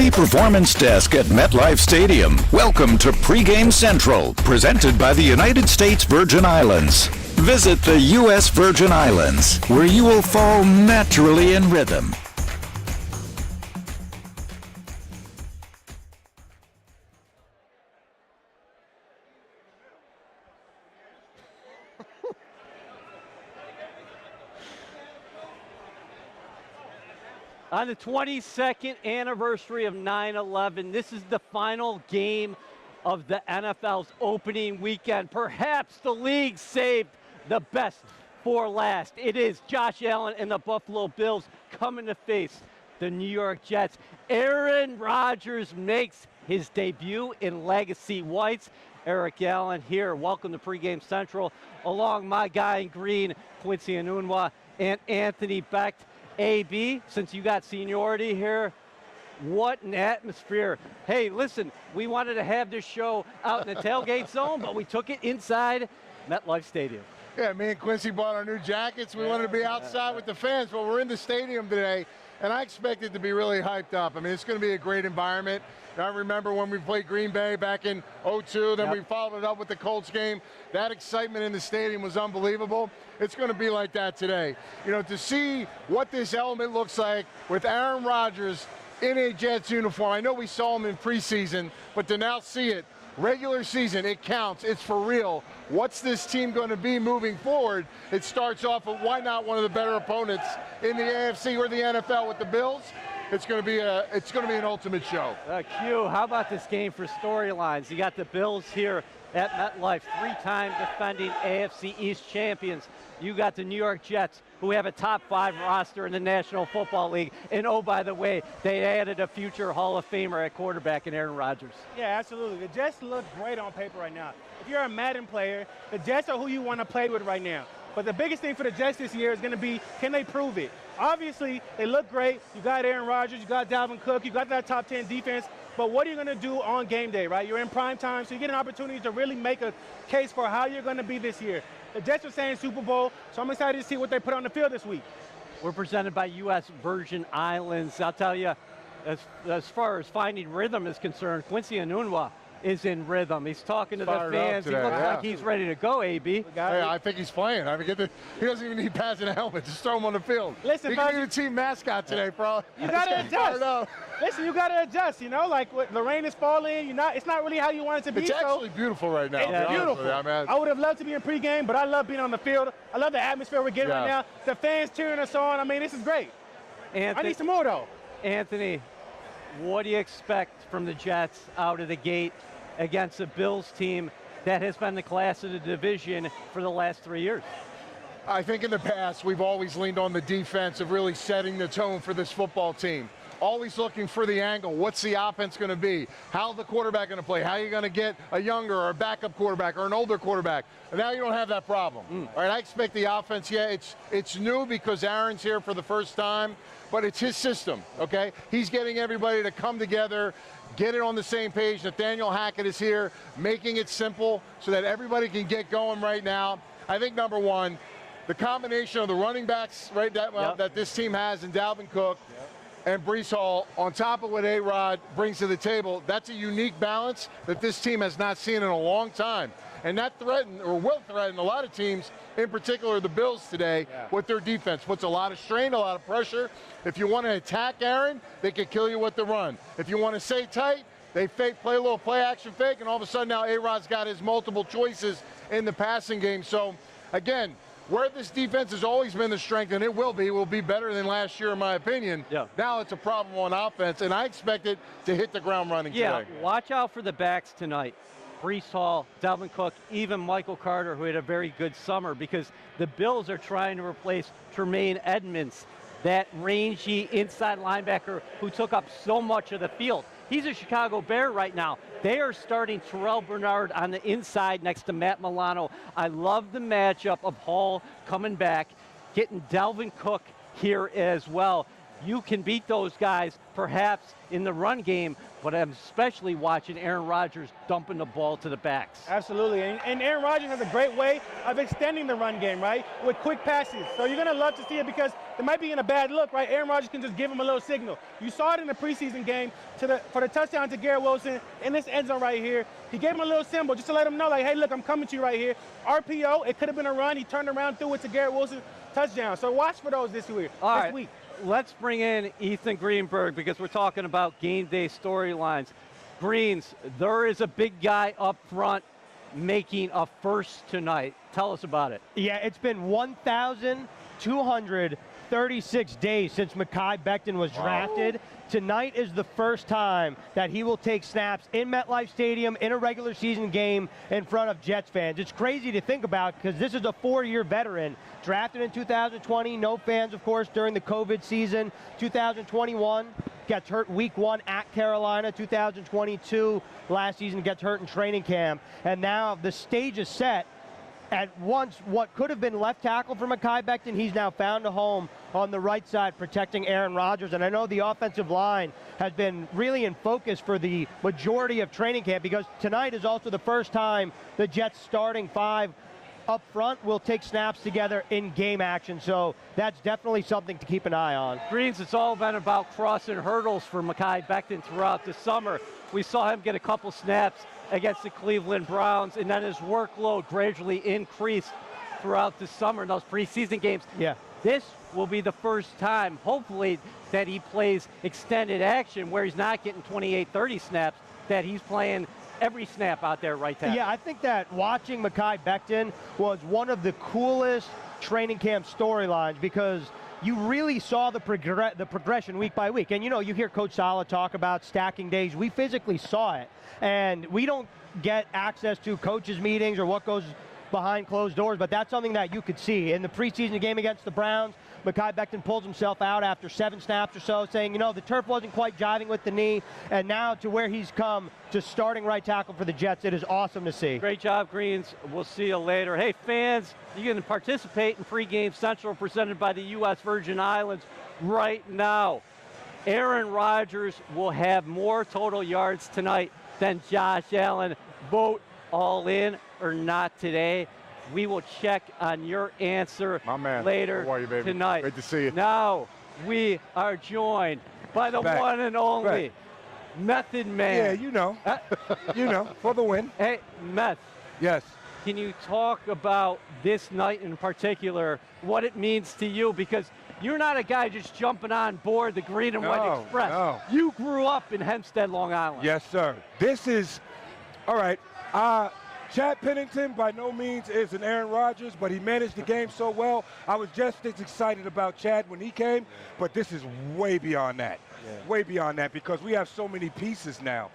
the Performance Desk at MetLife Stadium. Welcome to Pregame Central, presented by the United States Virgin Islands. Visit the U.S. Virgin Islands, where you will fall naturally in rhythm. On the 22nd anniversary of 9/11, this is the final game of the NFL's opening weekend. Perhaps the league saved the best for last. It is Josh Allen and the Buffalo Bills coming to face the New York Jets. Aaron Rodgers makes his debut in Legacy Whites. Eric Allen here. Welcome to Pregame Central. Along my guy in green, Quincy Enunwa, and Anthony Becton. AB, since you got seniority here, what an atmosphere. Hey, listen, we wanted to have this show out in the tailgate zone, but we took it inside MetLife Stadium. Yeah, me and Quincy bought our new jackets. We wanted to be outside with the fans, but we're in the stadium today, and I expect it to be really hyped up. I mean, it's going to be a great environment. I remember when we played Green Bay back in 2002, then we followed it up with the Colts game. That excitement in the stadium was unbelievable. It's going to be like that today. You know, to see what this element looks like with Aaron Rodgers in a Jets uniform. I know we saw him in preseason, but to now see it, regular season, it counts. It's for real. What's this team going to be moving forward? It starts off with why not one of the better opponents in the AFC or the NFL with the Bills. It's going to be an ultimate show. Q, how about this game for storylines? You got the Bills here at MetLife, three-time defending AFC East champions. You got the New York Jets, who have a top 5 roster in the National Football League. And oh, by the way, they added a future Hall of Famer at quarterback in Aaron Rodgers. Yeah, absolutely. The Jets look great on paper right now. If you're a Madden player, the Jets are who you want to play with right now. But the biggest thing for the Jets this year is going to be, can they prove it? Obviously, they look great. You got Aaron Rodgers, you got Dalvin Cook, you got that top 10 defense. But what are you going to do on game day, right? You're in prime time, so you get an opportunity to really make a case for how you're going to be this year. The Jets are saying Super Bowl, so I'm excited to see what they put on the field this week. We're presented by U.S. Virgin Islands. I'll tell you, as far as finding rhythm is concerned, Quincy Enunwa is in rhythm. He's talking to the fans. He looks like he's ready to go, AB. Hey, I think he's playing. I mean, he doesn't even need pads and a helmet. Just throw him on the field. Listen, he can be the team mascot today, bro. You got to adjust. Listen, you got to adjust, you know, like the rain is falling. It's not really how you want it to be. It's actually beautiful right now. It's beautiful. I would have loved to be in pregame, but I love being on the field. I love the atmosphere we're getting right now. The fans cheering us on. I mean, this is great. I need some more, though. Anthony, what do you expect from the Jets out of the gate against a Bills team that has been the class of the division for the last 3 years? I think in the past, we've always leaned on the defense of really setting the tone for this football team. Always looking for the angle. What's the offense going to be? How's the quarterback going to play? How are you going to get a younger or a backup quarterback or an older quarterback? And now you don't have that problem. All right, I expect the offense, it's new because Aaron's here for the first time, but it's his system, okay? He's getting everybody to come together, get it on the same page. Nathaniel Hackett is here, making it simple so that everybody can get going right now. I think, number one, the combination of the running backs that this team has in Dalvin Cook and Breece Hall, on top of what A-Rod brings to the table, that's a unique balance that this team has not seen in a long time. And that will threaten a lot of teams, in particular the Bills today, with their defense. Puts a lot of strain, a lot of pressure. If you want to attack Aaron, they can kill you with the run. If you want to stay tight, they play a little play-action fake, and all of a sudden now A-Rod's got his multiple choices in the passing game. So, again, where this defense has always been the strength, and it will be better than last year in my opinion. Now it's a problem on offense, and I expect it to hit the ground running today. Watch out for the backs tonight. Breece Hall, Dalvin Cook, even Michael Carter, who had a very good summer, because the Bills are trying to replace Tremaine Edmonds, that rangy inside linebacker who took up so much of the field. He's a Chicago Bear right now. They are starting Terrell Bernard on the inside next to Matt Milano. I love the matchup of Hall coming back, getting Dalvin Cook here as well. you can beat those guys perhaps in the run game, but I'm especially watching Aaron Rodgers dumping the ball to the backs. Absolutely, and Aaron Rodgers has a great way of extending the run game, right, with quick passes. So you're going to love to see it because they might be in a bad look, right? Aaron Rodgers can just give him a little signal. You saw it in the preseason game for the touchdown to Garrett Wilson in this end zone right here. He gave him a little symbol just to let him know, like, hey, look, I'm coming to you right here. RPO, it could have been a run. He turned around, threw it to Garrett Wilson, touchdown. So watch for those this week. All right. Let's bring in Ethan Greenberg because we're talking about game day storylines. Greens, there is a big guy up front making a first tonight. Tell us about it. Yeah, it's been 1,236 days since Mekhi Becton was drafted. Tonight is the first time that he will take snaps in MetLife Stadium in a regular season game in front of Jets fans. It's crazy to think about because this is a 4-year veteran, drafted in 2020, no fans, of course, during the COVID season. 2021, gets hurt week 1 at Carolina. 2022, last season, gets hurt in training camp. And now the stage is set. At once, what could have been left tackle for Mekhi Becton, he's now found a home on the right side protecting Aaron Rodgers. And I know the offensive line has been really in focus for the majority of training camp because tonight is also the first time the Jets starting 5 up front will take snaps together in game action. So that's definitely something to keep an eye on. Greens, it's all been about crossing hurdles for Mekhi Becton throughout the summer. We saw him get a couple snaps against the Cleveland Browns, and then his workload gradually increased throughout the summer in those preseason games. Yeah. This will be the first time, hopefully, that he plays extended action where he's not getting 28, 30 snaps, that he's playing every snap out there right tackle. Yeah, I think that watching Mekhi Becton was one of the coolest training camp storylines because you really saw the progression week by week. And, you know, you hear Coach Saleh talk about stacking days. We physically saw it. And we don't get access to coaches' meetings or what goes behind closed doors, but that's something that you could see. In the preseason game against the Browns, Mekhi Becton pulls himself out after 7 snaps or so, saying, you know, the turf wasn't quite jiving with the knee, and now to where he's come to starting right tackle for the Jets, it is awesome to see. Great job, Greens. We'll see you later. Hey, fans, you can participate in Pregame Central presented by the U.S. Virgin Islands right now. Aaron Rodgers will have more total yards tonight than Josh Allen. Vote all in or not today. We will check on your answer later How are you, baby? tonight. Great to see you. Now we are joined by the one and only Method Man. Yeah, you know. You know, for the win. Hey, Meth. Yes. Can you talk about this night in particular, what it means to you? Because you're not a guy just jumping on board the Green and White Express. No. You grew up in Hempstead, Long Island. Yes, sir. This is, all right, Chad Pennington by no means is an Aaron Rodgers, but he managed the game so well. I was just as excited about Chad when he came, but this is way beyond that. Way beyond that because we have so many pieces now.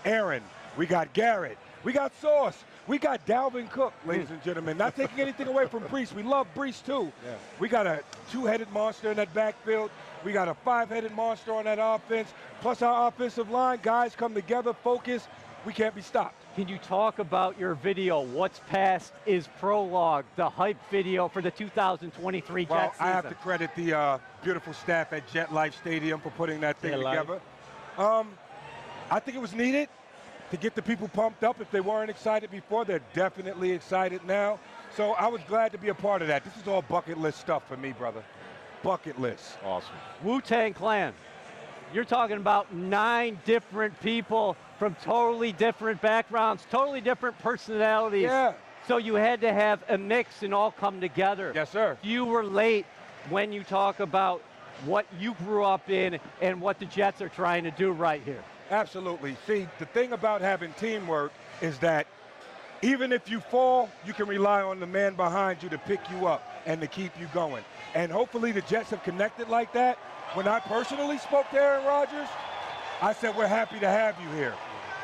Aaron, we got Garrett, we got Sauce, we got Dalvin Cook, ladies and gentlemen. Not taking anything away from Brees. We love Brees too. Yeah. We got a 2-headed monster in that backfield. We got a 5-headed monster on that offense. Plus our offensive line, guys come together, focus. We can't be stopped. Can you talk about your video? What's past is prologue, the hype video for the 2023 Jets season. I have to credit the beautiful staff at Jet Life Stadium for putting that thing together. I think it was needed to get the people pumped up. If they weren't excited before, they're definitely excited now. So I was glad to be a part of that. This is all bucket list stuff for me, brother. Bucket list. Awesome. Wu-Tang Clan. You're talking about 9 different people from totally different backgrounds, totally different personalities. Yeah. So you had to have a mix and all come together. Yes, sir. You were late when you talk about what you grew up in and what the Jets are trying to do right here. Absolutely. See, the thing about having teamwork is that even if you fall, you can rely on the man behind you to pick you up and to keep you going. And hopefully the Jets have connected like that. When I personally spoke to Aaron Rodgers, I said, we're happy to have you here.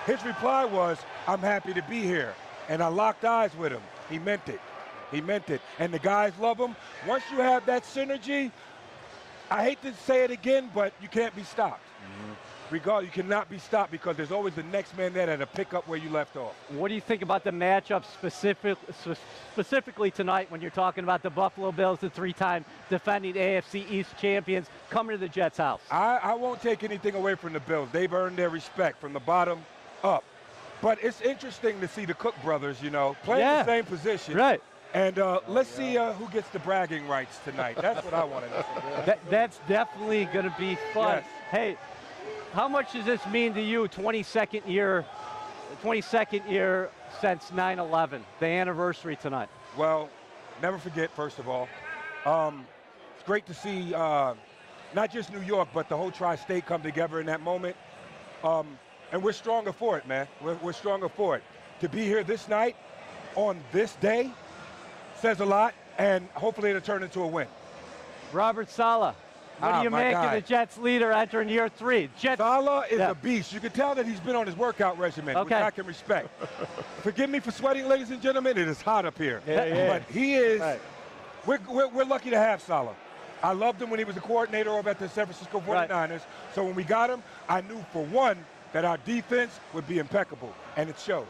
His reply was, I'm happy to be here. And I locked eyes with him. He meant it. He meant it. And the guys love him. Once you have that synergy, I hate to say it again, but you can't be stopped. regardless, you cannot be stopped because there's always the next man there that'll pick up where you left off. What do you think about the matchup specifically tonight when you're talking about the Buffalo Bills, the 3-time defending AFC East champions, coming to the Jets' house? I won't take anything away from the Bills. They've earned their respect from the bottom up. But it's interesting to see the Cook brothers, playing the same position. Right. And let's see who gets the bragging rights tonight. That's what I want to know. That's definitely going to be fun. Yes. Hey, how much does this mean to you, 22nd year since 9/11, the anniversary tonight? Well, never forget, first of all. It's great to see not just New York, but the whole tri-state come together in that moment. And we're stronger for it, man. We're stronger for it. To be here this night on this day says a lot, and hopefully it'll turn into a win. Robert Saleh, what do you make of the Jets leader entering year 3? Saleh is a beast. You can tell that he's been on his workout regimen, which I can respect. Forgive me for sweating, ladies and gentlemen. It is hot up here. But he is, we're lucky to have Saleh. I loved him when he was the coordinator over at the San Francisco 49ers. So when we got him, I knew for one that our defense would be impeccable, and it shows.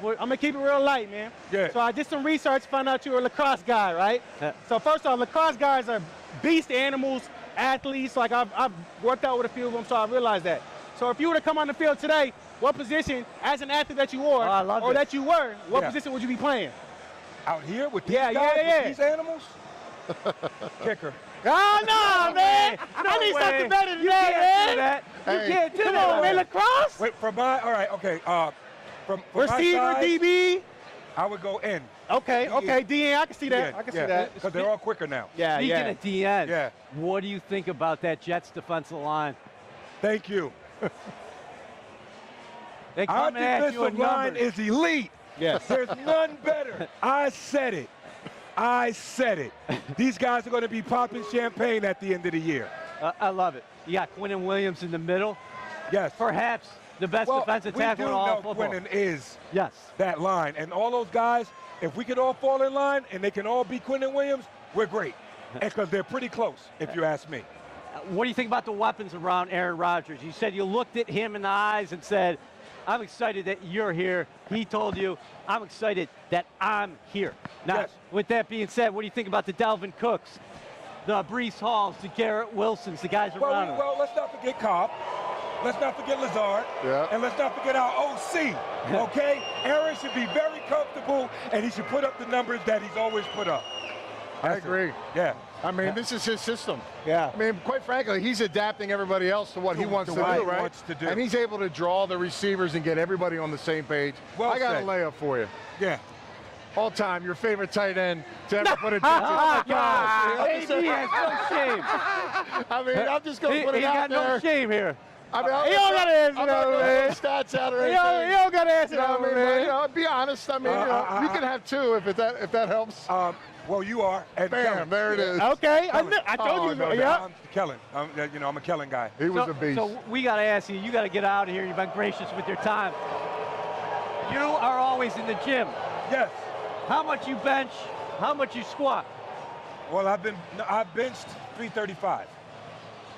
I'm going to keep it real light, man. Yeah. So I did some research, found out you were a lacrosse guy, right? Yeah. So first off, lacrosse guys are beast animals, athletes. Like I've worked out with a few of them, so I realized that. So if you were to come on the field today, what position, as an athlete that you are, that you were, what position would you be playing? Out here with these guys, with these animals? Kicker. Oh, no, man. I need something better than that, man. You can't do that. Come on, man. Lacrosse? Wait, all right, okay. From receiver, my size, DB? I would go in. Okay, DN, I can see that. I can see that. Because they're all quicker now. Speaking of DN, what do you think about that Jets defensive line? Thank you. Our defensive line is elite. Yes. There's none better. I said it. These guys are going to be popping champagne at the end of the year. I love it. You got Quinnen Williams in the middle. Yes. Perhaps the best defensive tackle in all football. Quinnen is Yes. that line. And all those guys, if we could all fall in line and they can all be Quinnen Williams, we're great. Because they're pretty close, if you ask me. What do you think about the weapons around Aaron Rodgers? You said you looked at him in the eyes and said, I'm excited that you're here. He told you, I'm excited that I'm here. Now, with that being said, what do you think about the Dalvin Cooks, the Breece Halls, the Garrett Wilsons, the guys around him? Well, let's not forget Cobb. Let's not forget Lazard. And let's not forget our OC, okay? Aaron should be very comfortable, and he should put up the numbers that he's always put up. I agree. Yeah. I mean, this is his system. Yeah. I mean, quite frankly, he's adapting everybody else to what he wants to do, right? And he's able to draw the receivers and get everybody on the same page. Well I got said. a layup for you. Yeah. All time, your favorite tight end to ever put a digit. Oh, gosh. He has no shame. I mean, I'm just going to put it out there. He got no shame here. I mean, He don't got to answer that, man. Stats out or He anything. don't got to answer that, man. You know, be honest. I mean, you can have two if that helps. Well, you are. And Bam, Kellen. there it is. Okay, I told you. no, I'm Kellen. I'm a Kellen guy. He was a beast. So we got to ask you, you got to get out of here. You've been gracious with your time. You are always in the gym. Yes. How much you bench? How much you squat? Well, I've benched 335.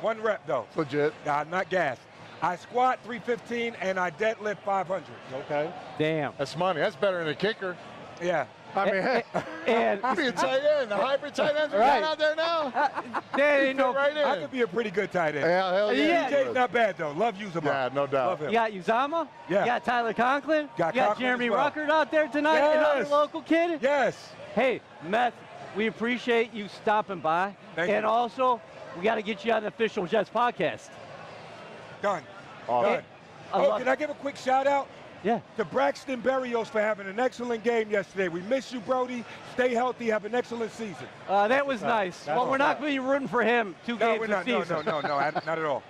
One rep, though. Legit. Nah, not gas. I squat 315, and I deadlift 500. Okay. Damn. That's money. That's better than a kicker. Yeah. I mean, hey, And be a tight end. The hybrid tight ends are got out there now. there ain't no. Right in. I could be a pretty good tight end. Yeah, hell yeah. DJ's not bad, though. Love using him. Yeah, no doubt. Love him. You got Uzama. Yeah. You got Tyler Conklin. Got you got Conklin Jeremy as well. Ruckert out there tonight. Another Yes. local kid. Yes. Hey, Meth, we appreciate you stopping by. Thank and you. also, we got to get you on the official Jets podcast. Done. Awesome. Done. I Can I give a quick shout out? Yeah. To Braxton Berrios for having an excellent game yesterday. We miss you, Brody. Stay healthy. Have an excellent season. That was nice. But we're not going to be rooting for him No, games we're this not. season. No, not at all.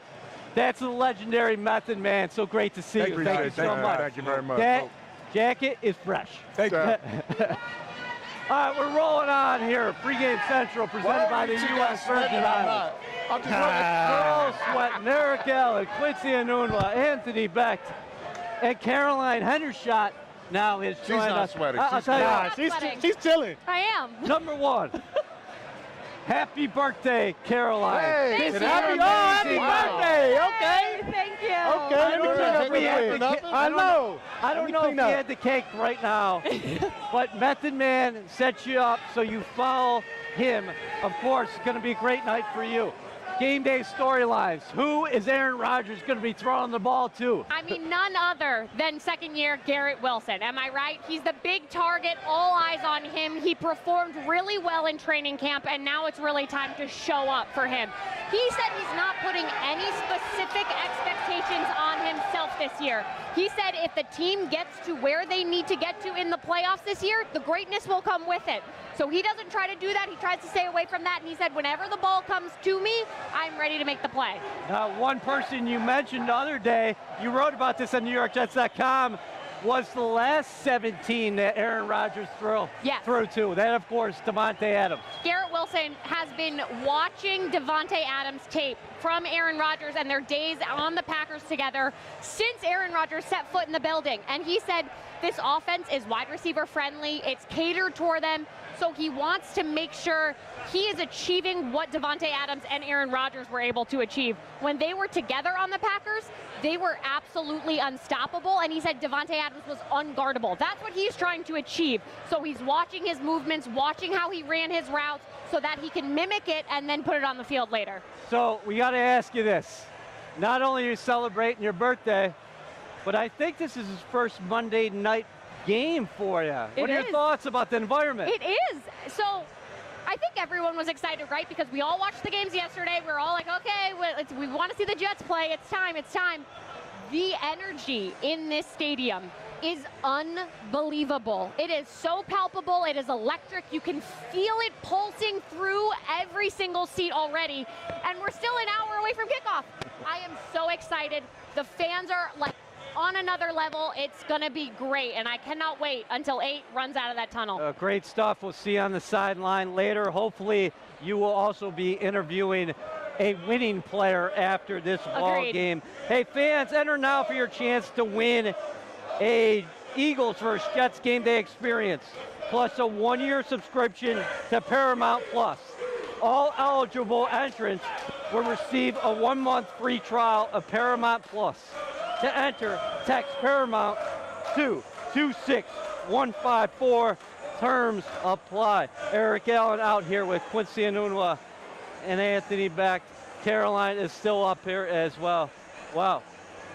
That's the legendary Method Man. So great to see you. Appreciate Thank it. you so much. Thank you very much. That jacket is fresh. Thank you. All right, we're rolling on here. Pregame Central presented by the U.S. Virgin Islands. I'm just Carl Sweating, Eric Allen, Quincy Anunwa, Anthony Becht, and Caroline Hendershot now is joining not us. sweating. I'll tell you what, She's chilling. I am. number one, Happy birthday, Caroline. Hey, This and is happy- amazing. happy Wow. birthday. Okay. Thank you. Okay, I let me don't clean know up if we real had quick. the ca- I know. I Let don't me know if clean we up. had the cake right now, but Method Man sets you up so you follow him. Of course, it's going to be a great night for you. Game day storylines. Who is Aaron Rodgers going to be throwing the ball to? I mean, none other than second-year Garrett Wilson. Am I right? He's the big target, all eyes on him. He performed really well in training camp, and now it's really time to show up for him. He said he's not putting any specific expectations on himself this year. He said if the team gets to where they need to get to in the playoffs this year, the greatness will come with it. So he doesn't try to do that. He tries to stay away from that, and he said whenever the ball comes to me, I'm ready to make the play. One person you mentioned the other day, you wrote about this on NewYorkJets.com, was the last 17 that Aaron Rodgers threw to. That, of course, Davante Adams. Garrett Wilson has been watching Davante Adams tape from Aaron Rodgers and their days on the Packers together since Aaron Rodgers set foot in the building. And he said this offense is wide receiver friendly. It's catered toward them. So he wants to make sure he is achieving what Davante Adams and Aaron Rodgers were able to achieve. When they were together on the Packers, they were absolutely unstoppable, and he said Davante Adams was unguardable. That's what he's trying to achieve. So he's watching his movements, watching how he ran his routes so that he can mimic it and then put it on the field later. So we got to ask you this. Not only are you celebrating your birthday, but I think this is his first Monday night game for you. What are your thoughts about the environment? It is. So I think everyone was excited, right? Because we all watched the games yesterday. We were all like, okay, we want to see the Jets play. It's time. It's time. The energy in this stadium is unbelievable. It is so palpable. It is electric. You can feel it pulsing through every single seat already. And we're still an hour away from kickoff. I am so excited. The fans are like on another level. It's going to be great, and I cannot wait until 8 runs out of that tunnel. Great stuff. We'll see you on the sideline later. Hopefully, you will also be interviewing a winning player after this ball game. Hey, fans, enter now for your chance to win a Eagles vs. Jets game day experience, plus a 1-year subscription to Paramount Plus. All eligible entrants will receive a 1-month free trial of Paramount Plus. To enter, text Paramount to 26154. Terms apply. Eric Allen out here with Quincy Enunwa and Anthony Beck. Caroline is still up here as well. Wow.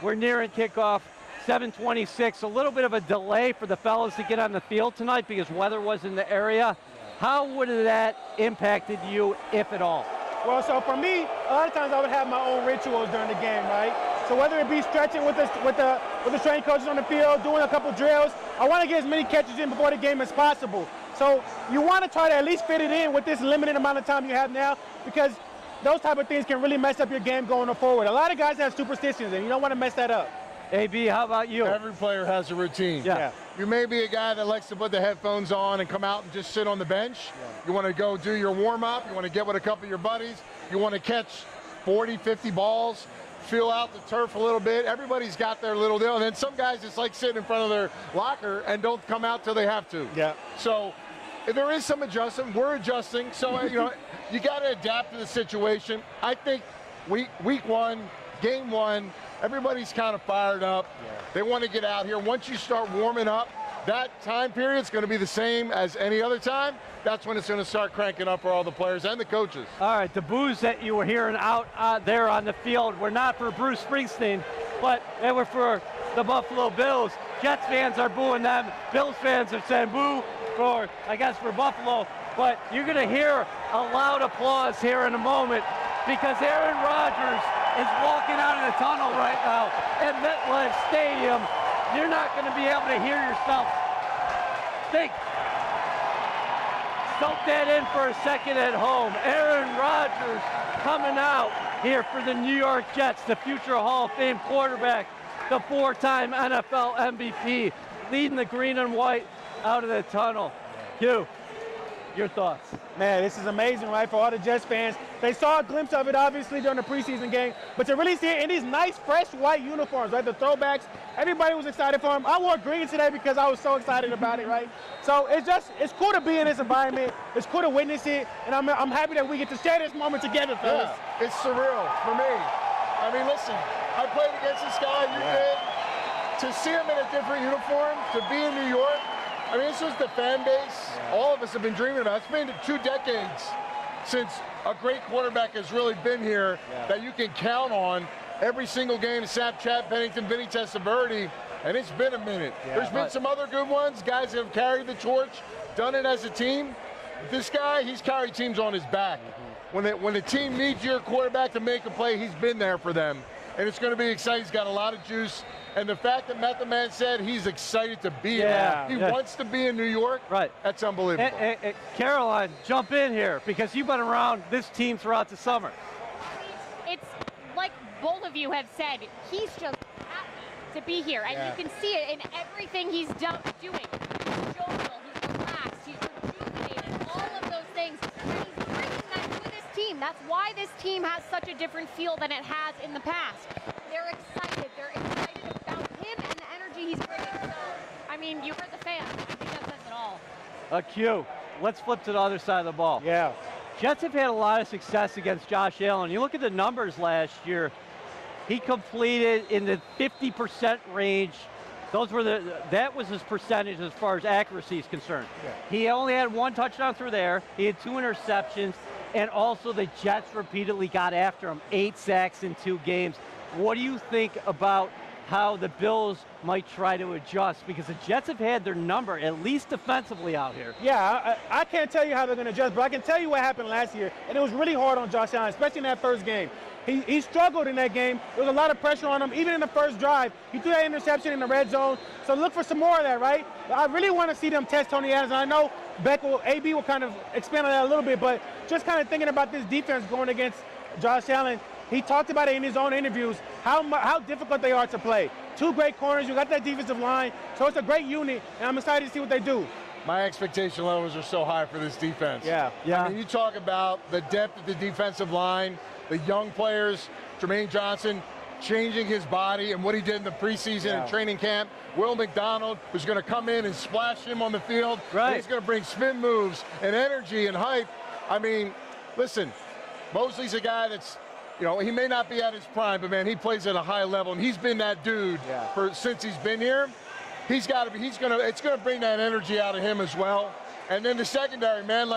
We're nearing kickoff. 7:26. A little bit of a delay for the fellas to get on the field tonight because weather was in the area. How would that impacted you, if at all? Well, so for me, a lot of times I would have my own rituals during the game, right? So whether it be stretching with the strength coaches on the field, doing a couple drills, I want to get as many catches in before the game as possible. So you want to try to at least fit it in with this limited amount of time you have now, because those type of things can really mess up your game going forward. A lot of guys have superstitions, and you don't want to mess that up. AB, how about you? Every player has a routine. Yeah. You may be a guy that likes to put the headphones on and come out and just sit on the bench. You want to go do your warm-up. You want to get with a couple of your buddies. You want to catch 40, 50 balls, feel out the turf a little bit. Everybody's got their little deal. And then some guys just like sitting in front of their locker and don't come out till they have to. Yeah. So there is some adjustment. We're adjusting. So, you got to adapt to the situation. I think week one, game one, everybody's kind of fired up. Yeah. They want to get out here. Once you start warming up, that time period is going to be the same as any other time. That's when it's going to start cranking up for all the players and the coaches. All right, the boos that you were hearing out there on the field were not for Bruce Springsteen, but they were for the Buffalo Bills. Jets fans are booing them. Bills fans are saying boo for Buffalo. But you're going to hear a loud applause here in a moment because Aaron Rodgers is walking out of the tunnel right now at MetLife Stadium. You're not going to be able to hear yourself think. Soak that in for a second at home. Aaron Rodgers coming out here for the New York Jets, the future Hall of Fame quarterback, the 4-time NFL MVP, leading the green and white out of the tunnel. Q. Your thoughts? Man, this is amazing, right, for all the Jets fans. They saw a glimpse of it, obviously, during the preseason game, but to really see it in these nice, fresh white uniforms, right, the throwbacks, everybody was excited for him. I wore green today because I was so excited about it, right? So it's cool to be in this environment. It's cool to witness it, and I'm happy that we get to share this moment together, fellas. Yeah, it's surreal for me. I mean, listen, I played against this guy, you did. To see him in a different uniform, to be in New York, I mean, this was the fan base all of us have been dreaming about. It's been 2 decades since a great quarterback has really been here that you can count on every single game. Chad Pennington, Vinny Testaverde, and it's been a minute. There's been some other good ones, guys that have carried the torch, done it as a team. This guy, he's carried teams on his back. When the team needs your quarterback to make a play, he's been there for them. And it's going to be exciting. He's got a lot of juice. And the fact that Matt the Man said he's excited to be here. He wants to be in New York. Right. That's unbelievable. Caroline, jump in here because you've been around this team throughout the summer. It's like both of you have said, he's just happy to be here. And you can see it in everything he's doing. He's jovial, he's relaxed, he's rejuvenated, all of those things. And he's bringing that to this team. That's why this team has such a different feel than it has in the past. They're excited. They're excited about him and the energy he's bringing. So, I mean, you heard the fans. I think that says it all. Q, let's flip to the other side of the ball. Yeah. Jets have had a lot of success against Josh Allen. You look at the numbers last year, he completed in the 50% range. That was his percentage as far as accuracy is concerned. He only had 1 touchdown through there. He had 2 interceptions. And also the Jets repeatedly got after him. 8 sacks in 2 games. What do you think about how the Bills might try to adjust? Because the Jets have had their number, at least defensively out here. Yeah, I can't tell you how they're going to adjust, but I can tell you what happened last year. And it was really hard on Josh Allen, especially in that first game. He struggled in that game. There was a lot of pressure on him, even in the first drive. He threw that interception in the red zone. So look for some more of that, right? I really want to see them test Tony Adams. And I know AB will kind of expand on that a little bit, but just kind of thinking about this defense going against Josh Allen, he talked about it in his own interviews, how difficult they are to play. 2 great corners, you got that defensive line, so it's a great unit, and I'm excited to see what they do. My expectation levels are so high for this defense. Yeah. I mean, you talk about the depth of the defensive line, the young players, Jermaine Johnson changing his body and what he did in the preseason and training camp. Will McDonald, who's going to come in and splash him on the field. Right. He's going to bring spin moves and energy and hype. I mean, listen, Mosley's a guy that's, he may not be at his prime, but man, he plays at a high level, and he's been that dude since he's been here. It's going to bring that energy out of him as well. And then the secondary, man,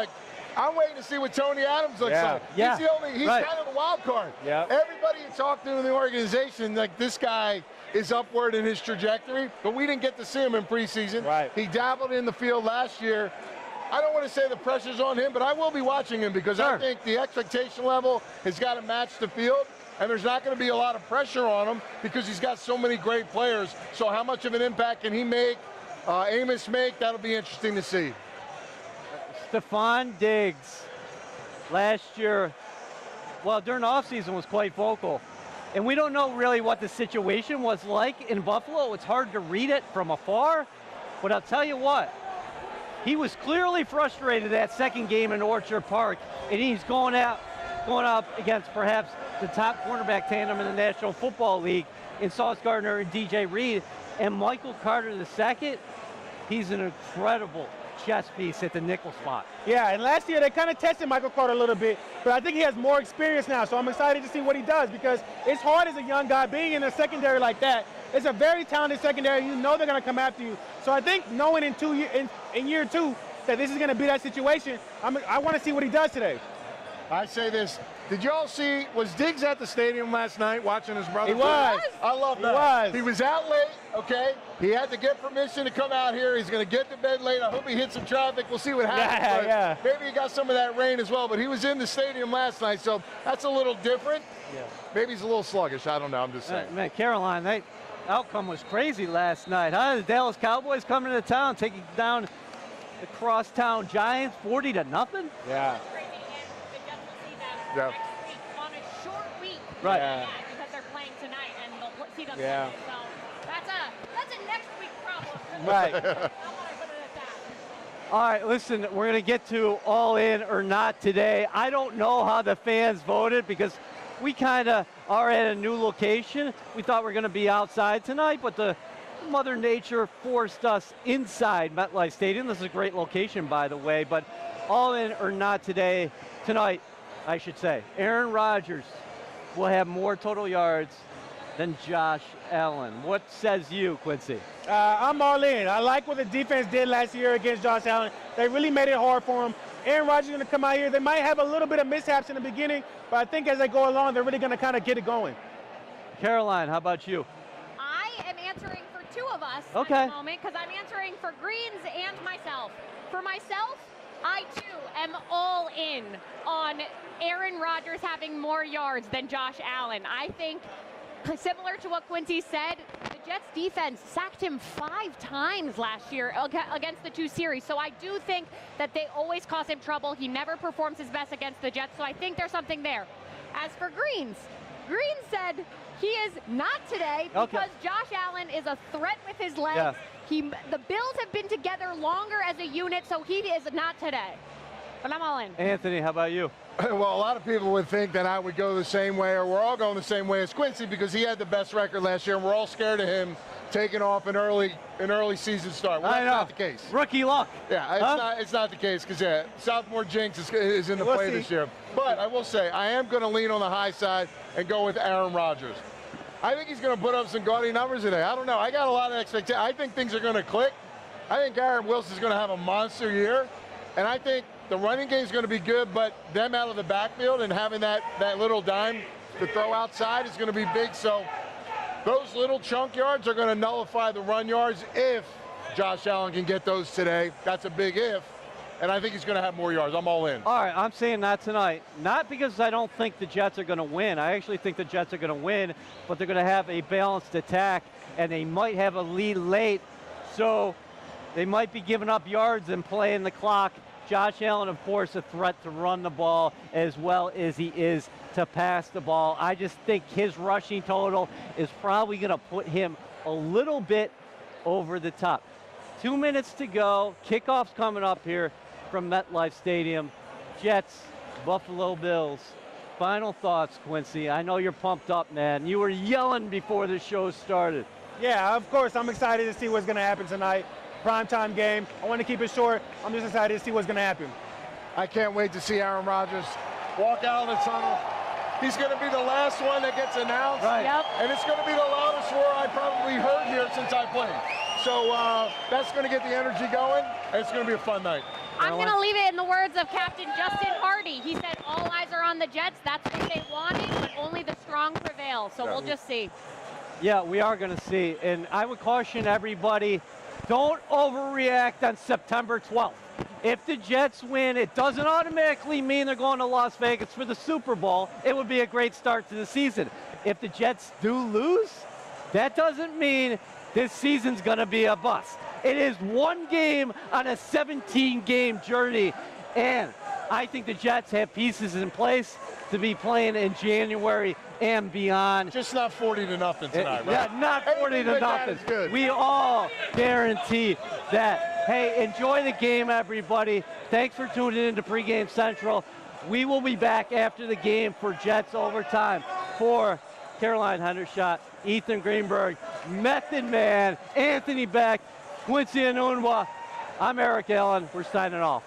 I'm waiting to see what Tony Adams looks like. He's kind of the wild card. Everybody you talk to in the organization, this guy is upward in his trajectory, but we didn't get to see him in preseason. He dabbled in the field last year. I don't want to say the pressure's on him, but I will be watching him because I think the expectation level has got to match the field, and there's not going to be a lot of pressure on him because he's got so many great players. So how much of an impact can he make, Amos make? That'll be interesting to see. Stephon Diggs, last year, during the offseason was quite vocal. And we don't know really what the situation was like in Buffalo. It's hard to read it from afar. But I'll tell you what, he was clearly frustrated that second game in Orchard Park, and he's going up against perhaps the top cornerback tandem in the National Football League in Sauce Gardner and DJ Reed. And Michael Carter II, he's an incredible chess piece at the nickel spot. Yeah, and last year they kind of tested Michael Carter a little bit, but I think he has more experience now, so I'm excited to see what he does because it's hard as a young guy being in a secondary like that. It's a very talented secondary. You know they're going to come after you. So I think knowing in year 2 that this is going to be that situation, I want to see what he does today. I say this. Did y'all see, was Diggs at the stadium last night watching his brother? He was. I love that. He was out late, okay? He had to get permission to come out here. He's going to get to bed late. I hope he hits some traffic. We'll see what happens. Maybe he got some of that rain as well, but he was in the stadium last night, so that's a little different. Maybe he's a little sluggish. I don't know. I'm just saying. Man, Caroline, that outcome was crazy last night, huh? The Dallas Cowboys coming to town, taking down the crosstown Giants 40-0. Yeah. Next week on a short week. Because they're playing tonight and they'll see them Sunday. So that's a next week problem. Right. I want to put it at that. All right, listen, we're going to get to all in or not today. I don't know how the fans voted because we kind of are at a new location. We thought we were going to be outside tonight, but the Mother Nature forced us inside MetLife Stadium. This is a great location, by the way, but all in or not tonight, I should say. Aaron Rodgers will have more total yards than Josh Allen. What says you, Quincy? I'm all in. I like what the defense did last year against Josh Allen. They really made it hard for him. Aaron Rodgers is going to come out here. They might have a little bit of mishaps in the beginning, but I think as they go along, they're really going to kind of get it going. Caroline, how about you? I am answering for two of us Okay. at the moment because I'm answering for Greens and myself. For myself, I too am all in on Aaron Rodgers having more yards than Josh Allen. I think, similar to what Quincy said, the Jets defense sacked him 5 times last year against the 2 series. So I do think that they always cause him trouble. He never performs his best against the Jets. So I think there's something there. As for Greens said he is not today because Josh Allen is a threat with his legs. Yes. The Bills have been together longer as a unit, so he is not today. But I'm all in. Anthony, how about you? Well, a lot of people would think that I would go the same way, or we're all going the same way as Quincy because he had the best record last year, and we're all scared of him taking off an early season start. Well, that's not the case. Rookie luck. Yeah, it's not the case because sophomore jinx is in the play this year. But I will say I am going to lean on the high side and go with Aaron Rodgers. I think he's going to put up some gaudy numbers today. I don't know. I got a lot of expectations. I think things are going to click. I think Garrett Wilson is going to have a monster year, and I think the running game is going to be good, but them out of the backfield and having that little dime to throw outside is going to be big. So those little chunk yards are going to nullify the run yards if Josh Allen can get those today. That's a big if, and I think he's going to have more yards. I'm all in. All right, I'm saying not tonight. Not because I don't think the Jets are going to win. I actually think the Jets are going to win, but they're going to have a balanced attack, and they might have a lead late, so they might be giving up yards and playing the clock. Josh Allen, of course, a threat to run the ball as well as he is to pass the ball. I just think his rushing total is probably going to put him a little bit over the top. 2 minutes to go. Kickoff's coming up here from MetLife Stadium. Jets, Buffalo Bills. Final thoughts, Quincy. I know you're pumped up, man. You were yelling before the show started. Yeah, of course. I'm excited to see what's going to happen tonight. Primetime game. I want to keep it short. I'm just excited to see what's going to happen. I can't wait to see Aaron Rodgers walk out of the tunnel. He's going to be the last one that gets announced. Right. Yep. And it's going to be the loudest roar I probably heard here since I played. So that's going to get the energy going, and it's going to be a fun night. I'm going to leave it in the words of Captain Justin Hardy. He said all eyes are on the Jets. That's what they wanted, but only the strong prevail. So we'll just see. Yeah, we are going to see. And I would caution everybody, don't overreact on September 12th. If the Jets win, it doesn't automatically mean they're going to Las Vegas for the Super Bowl. It would be a great start to the season. If the Jets do lose, that doesn't mean this season's going to be a bust. It is one game on a 17-game journey, and I think the Jets have pieces in place to be playing in January and beyond. Just not 40-0 tonight, right? Yeah, not 40-0. Good. We all guarantee that. Hey, enjoy the game, everybody. Thanks for tuning in to Pregame Central. We will be back after the game for Jets overtime. For Caroline Hendershot, Ethan Greenberg, Method Man, Anthony Beck, Quincy Anunwa, I'm Eric Allen. We're signing off.